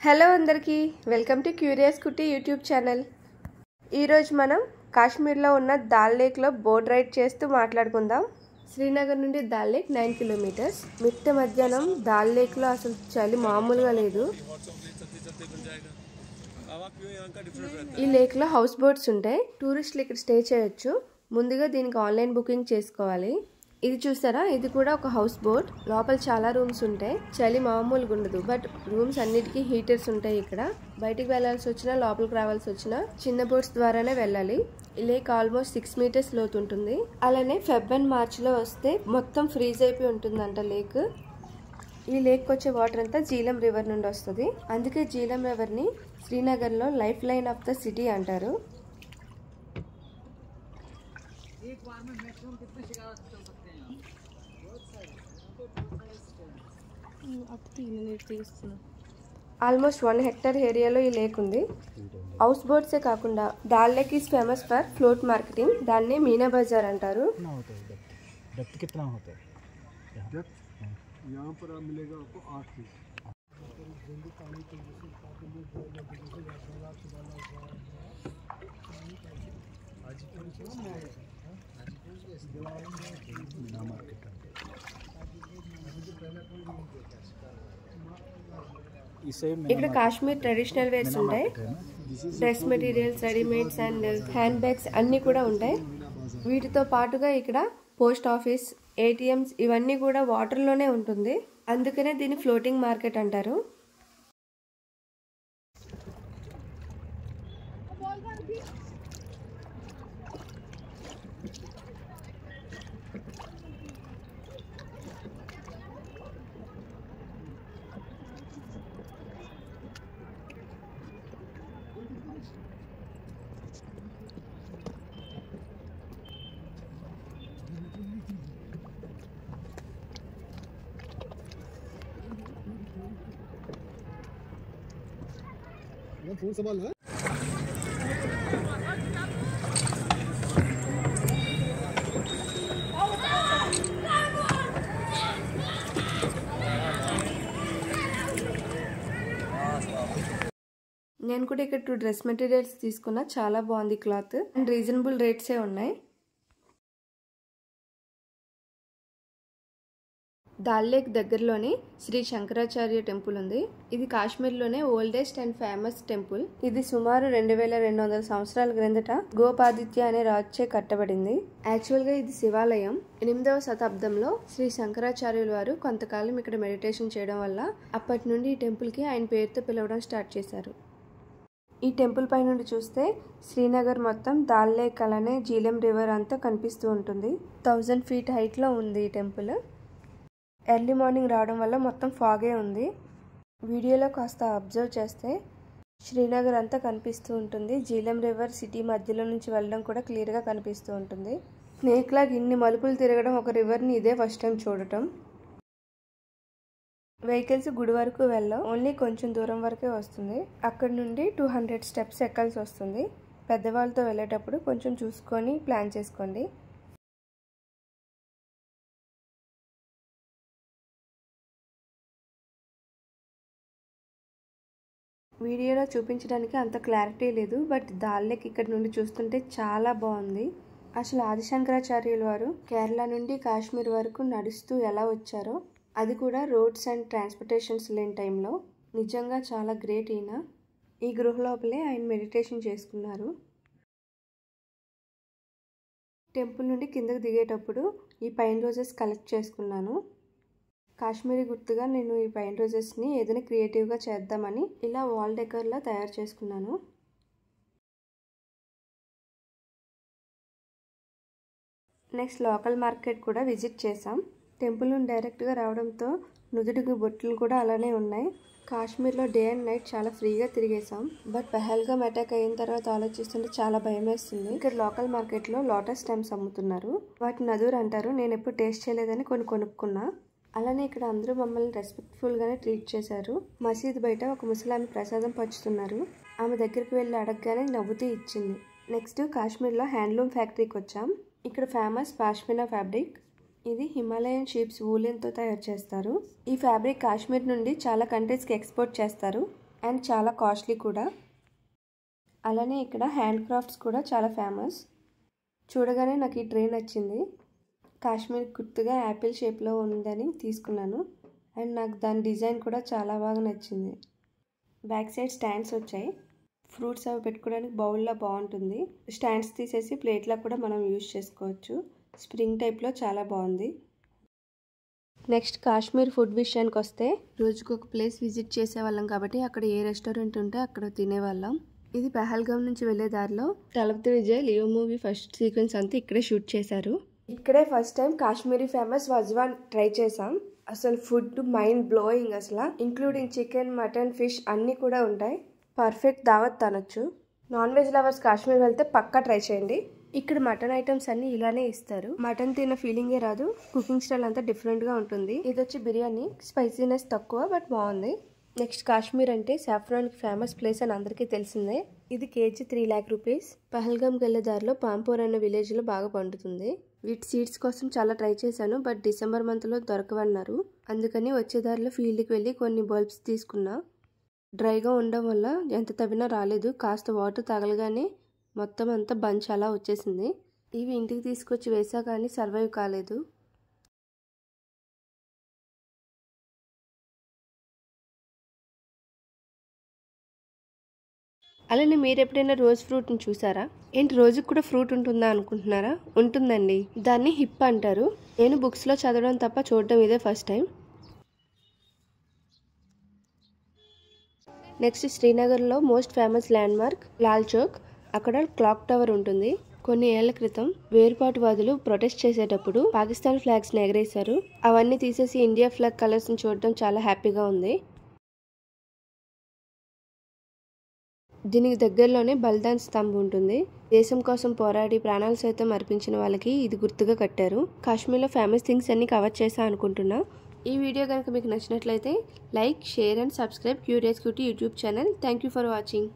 Hello అందరికీ welcome to curious కుట్టి YouTube channel. ఈరోజు మనం కాశ్మీర్లో ఉన్న దాల్ లేక్లో బోట్ రైడ్ చేస్తూ మాట్లాడుకుందాం. శ్రీనగర్ నుండి దాల్ లేక్ 9 కిలోమీటర్స్. మిట్ట మధ్యాహ్నం దాల్ లేక్లో అసలు చలి మామూలుగా లేదు. ఈ లేక్లో హౌస్ బోట్స్ ఉంటాయి. టూరిస్టులు ఇక్కడ స్టే చేయొచ్చు. ముందుగా దీనికి ఆన్లైన్ బుకింగ్ చేసుకోవాలి. ఇది చూసారా, ఇది కూడా ఒక హౌస్ బోట్. లోపల చాలా రూమ్స్ ఉంటాయి. చలి మామూలుగా ఉండదు, బట్ రూమ్స్ అన్నిటికీ హీటర్స్ ఉంటాయి. ఇక్కడ బయటికి వెళ్లాల్సి వచ్చినా లోపలికి రావాల్సి వచ్చినా చిన్న బోట్స్ ద్వారానే వెళ్ళాలి. ఈ లేక్ ఆల్మోస్ట్ 6 మీటర్స్ లోతు ఉంటుంది. అలానే ఫెబ్ అండ్ మార్చ్లో వస్తే మొత్తం ఫ్రీజ్ అయిపోయి ఉంటుందంట లేక్. ఈ లేక్ వచ్చే వాటర్ అంతా జీలం రివర్ నుండి వస్తుంది. అందుకే జీలం రివర్ ని శ్రీనగర్ లో life line of the city అంటారు. ఆల్మోస్ట్ 1 హెక్టర్ ఏరియాలో ఈ లేక్ ఉంది. హౌస్ బోట్సే కాకుండా dal lake is famous for float marketing. దాన్ని మీనా బజార్ అంటారు. ఇక్కడ కాశ్మీర్ ట్రెడిషనల్ వేర్స్ ఉంటాయి. Dress materials, readymades and hand bags అన్ని కూడా ఉంటాయి. వీటితో పాటుగా ఇక్కడ పోస్ట్ ఆఫీస్, ఏటీఎంస్ ఇవన్నీ కూడా వాటర్ లోనే ఉంటుంది. అందుకనే దీన్ని ఫ్లోటింగ్ మార్కెట్ అంటారు. फोन संभाल है। నేను కూడా ఇక్కడ 2 డ్రెస్ మెటీరియల్స్ తీసుకున్నా. చాలా బాగుంది క్లాత్ అండ్ రీజనబుల్ రేట్సే ఉన్నాయి. దాల్ లేక్ దగ్గరలోనే శ్రీ శంకరాచార్య టెంపుల్ ఉంది. ఇది కాశ్మీర్లోనే ఓల్డెస్ట్ అండ్ ఫేమస్ టెంపుల్. ఇది సుమారు 2200 సంవత్సరాల క్రిందట గోపాదిత్య అనే రాజుచే కట్టబడింది. యాక్చువల్ గా ఇది శివాలయం. 8వ శతాబ్దంలో శ్రీ శంకరాచార్యుల వారు కొంతకాలం ఇక్కడ మెడిటేషన్ చేయడం వల్ల అప్పటి నుండి ఈ టెంపుల్ కి ఆయన పేరుతో పిలవడం స్టార్ట్ చేశారు. ఈ టెంపుల్ పై నుండి చూస్తే శ్రీనగర్ మొత్తం, దాల్ లేక్ అలానే జీలం రివర్ అంతా కనిపిస్తూ ఉంటుంది. 1000 ఫీట్ హైట్ లో ఉంది ఈ టెంపుల్. ఎర్లీ మార్నింగ్ రావడం వల్ల మొత్తం ఫాగే ఉంది. వీడియోలో కాస్త అబ్జర్వ్ చేస్తే శ్రీనగర్ అంతా కనిపిస్తూ ఉంటుంది. జీలం రివర్ సిటీ మధ్యలో నుంచి వెళ్ళడం కూడా క్లియర్గా కనిపిస్తూ ఉంటుంది. స్నేక్ లాగా ఇన్ని మలుపులు తిరగడం ఒక రివర్ని ఇదే ఫస్ట్ టైం చూడటం. వెహికల్స్ గుడి వరకు వెళ్ళవు, ఓన్లీ కొంచెం దూరం వరకే వస్తుంది. అక్కడ నుండి 200 స్టెప్స్ ఎక్కాల్సి వస్తుంది. పెద్దవాళ్ళతో వెళ్ళేటప్పుడు కొంచెం చూసుకొని ప్లాన్ చేసుకోండి. వీడియోలో చూపించడానికి అంత క్లారిటీ లేదు, బట్ దాల్ లేక్ ఇక్కడ నుండి చూస్తుంటే చాలా బాగుంది. అసలు ఆదిశంకరాచార్యుల వారు కేరళ నుండి కాశ్మీర్ వరకు నడుస్తూ ఎలా వచ్చారో, అది కూడా రోడ్స్ అండ్ ట్రాన్స్పోర్టేషన్స్ లేని టైంలో, నిజంగా చాలా గ్రేట్. ఈయన ఈ గృహ లోపలే ఆయన మెడిటేషన్ చేసుకున్నారు. టెంపుల్ నుండి కిందకు దిగేటప్పుడు ఈ పైన్ రోజెస్ కలెక్ట్ చేసుకున్నాను. కాశ్మీరీ గుర్తుగా నేను ఈ పైన్ రోజెస్ని ఏదైనా క్రియేటివ్గా చేద్దామని ఇలా వాల్ డెకర్లా తయారు చేసుకున్నాను. నెక్స్ట్ లోకల్ మార్కెట్ కూడా విజిట్ చేసాం. టెంపుల్ నుండి డైరెక్ట్గా రావడంతో నుదుటికి బొట్లు కూడా అలానే ఉన్నాయి. కాశ్మీర్లో డే అండ్ నైట్ చాలా ఫ్రీగా తిరిగేసాం. బట్ పహల్గామ్ అటాక్ అయిన తర్వాత ఆలోచిస్తుంటే చాలా భయం వేస్తుంది. ఇక్కడ లోకల్ మార్కెట్లో లోటస్ స్టెమ్స్ అమ్ముతున్నారు. వాటిని నదూర్ అంటారు. నేను ఎప్పుడు టేస్ట్ చేయలేదని కొన్ని కొనుక్కున్నా. అలానే ఇక్కడ అందరూ మమ్మల్ని రెస్పెక్ట్ఫుల్గానే ట్రీట్ చేశారు. మసీద్ బయట ఒక ముసలామె ప్రసాదం పంచుతున్నారు. ఆమె దగ్గరికి వెళ్ళి అడగగానే నవ్వుతూ ఇచ్చింది. నెక్స్ట్ కాశ్మీర్లో హ్యాండ్లూమ్ ఫ్యాక్టరీకి వచ్చాం. ఇక్కడ ఫేమస్ పాష్మినా ఫ్యాబ్రిక్. ఇది హిమాలయన్ షీప్స్ వూలెన్తో తయారు చేస్తారు. ఈ ఫ్యాబ్రిక్ కాశ్మీర్ నుండి చాలా కంట్రీస్కి ఎక్స్పోర్ట్ చేస్తారు. అండ్ చాలా కాస్ట్లీ కూడా. అలానే ఇక్కడ హ్యాండ్ క్రాఫ్ట్స్ కూడా చాలా ఫేమస్. చూడగానే నాకు ఈ ట్రే నచ్చింది. కాశ్మీర్ గుర్తుగా యాపిల్ షేప్లో ఉందని తీసుకున్నాను. అండ్ నాకు దాని డిజైన్ కూడా చాలా బాగా నచ్చింది. బ్యాక్ సైడ్ స్టాండ్స్ వచ్చాయి. ఫ్రూట్స్ అవి పెట్టుకోవడానికి బౌల్లో బాగుంటుంది. స్టాండ్స్ తీసేసి ప్లేట్లో కూడా మనం యూజ్ చేసుకోవచ్చు. స్ప్రింగ్ టైప్లో చాలా బాగుంది. నెక్స్ట్ కాశ్మీర్ ఫుడ్ విషయానికి వస్తే రోజుకు ఒక ప్లేస్ విజిట్ చేసేవాళ్ళం కాబట్టి అక్కడ ఏ రెస్టారెంట్ ఉంటే అక్కడ తినేవాళ్ళం. ఇది పహల్గామ్ నుంచి వెళ్లే దారిలో Thalapathy Vijay Leo movie first sequence అంతా ఇక్కడే షూట్ చేశారు. ఇక్కడే first time Kashmiri famous wazwan try చేసాం. అసలు ఫుడ్ మైండ్ బ్లోయింగ్. అసలు ఇంక్లూడింగ్ చికెన్, మటన్, ఫిష్ అన్నీ కూడా ఉంటాయి. పర్ఫెక్ట్ దావత్ తినొచ్చు. నాన్ వెజ్ లవర్స్ కాశ్మీర్ వెళ్తే పక్కా ట్రై చేయండి. ఇక్కడ మటన్ ఐటమ్స్ అన్ని ఇలానే ఇస్తారు. మటన్ తిన్న ఫీలింగే రాదు. కుకింగ్ స్టైల్ అంతా డిఫరెంట్గా ఉంటుంది. ఇది వచ్చి బిర్యానీ. స్పైసీనెస్ తక్కువ బట్ బాగుంది. నెక్స్ట్ కాశ్మీర్ అంటే సాఫ్రాన్కి ఫేమస్ ప్లేస్ అని అందరికీ తెలిసిందే. ఇది కేజీ 3 lakh rupees. పహల్గామ్కి వెళ్ళే దారిలో పాంపూర్ అనే విలేజ్లో బాగా పండుతుంది. వీటి సీడ్స్ కోసం చాలా ట్రై చేశాను బట్ డిసెంబర్ మంత్లో దొరకవన్నారు. అందుకని వచ్చే దారిలో ఫీల్డ్కి వెళ్ళి కొన్ని బల్బ్స్ తీసుకున్నా. డ్రైగా ఉండడం వల్ల ఎంత తవ్వినా రాలేదు. కాస్త వాటర్ తగలగానే మొత్తం అంతా బంచ్ అలా వచ్చేసింది. ఇవి ఇంటికి తీసుకొచ్చి వేసా కానీ సర్వైవ్ కాలేదు. అలానే మీరు ఎప్పుడైనా రోజ్ ఫ్రూట్ని చూసారా? ఏంటి రోజుకు కూడా ఫ్రూట్ ఉంటుందా అనుకుంటున్నారా? ఉంటుందండి. దాన్ని హిప్ అంటారు. నేను బుక్స్లో చదవడం తప్ప చూడడం ఇదే ఫస్ట్ టైం. నెక్స్ట్ శ్రీనగర్లో most famous landmark Lal Chowk. అక్కడ క్లాక్ టవర్ ఉంటుంది. కొన్ని ఏళ్ల క్రితం వేరుపాటువాదులు ప్రొటెస్ట్ చేసేటప్పుడు పాకిస్తాన్ ఫ్లాగ్స్ని ఎగరేశారు. అవన్నీ తీసేసి ఇండియా ఫ్లాగ్ కలర్స్ని చూడడం చాలా హ్యాపీగా ఉంది. దీనికి దగ్గరలోనే బలిదాన్ స్తంభ్ ఉంటుంది. దేశం కోసం పోరాడి ప్రాణాలు సైతం అర్పించిన వాళ్ళకి ఇది గుర్తుగా కట్టారు. కాశ్మీర్లో ఫేమస్ థింగ్స్ అన్ని కవర్ చేశా అనుకుంటున్నా. ఈ వీడియో కనుక మీకు నచ్చినట్లయితే like, share and subscribe curious cutie YouTube channel. Thank you for watching.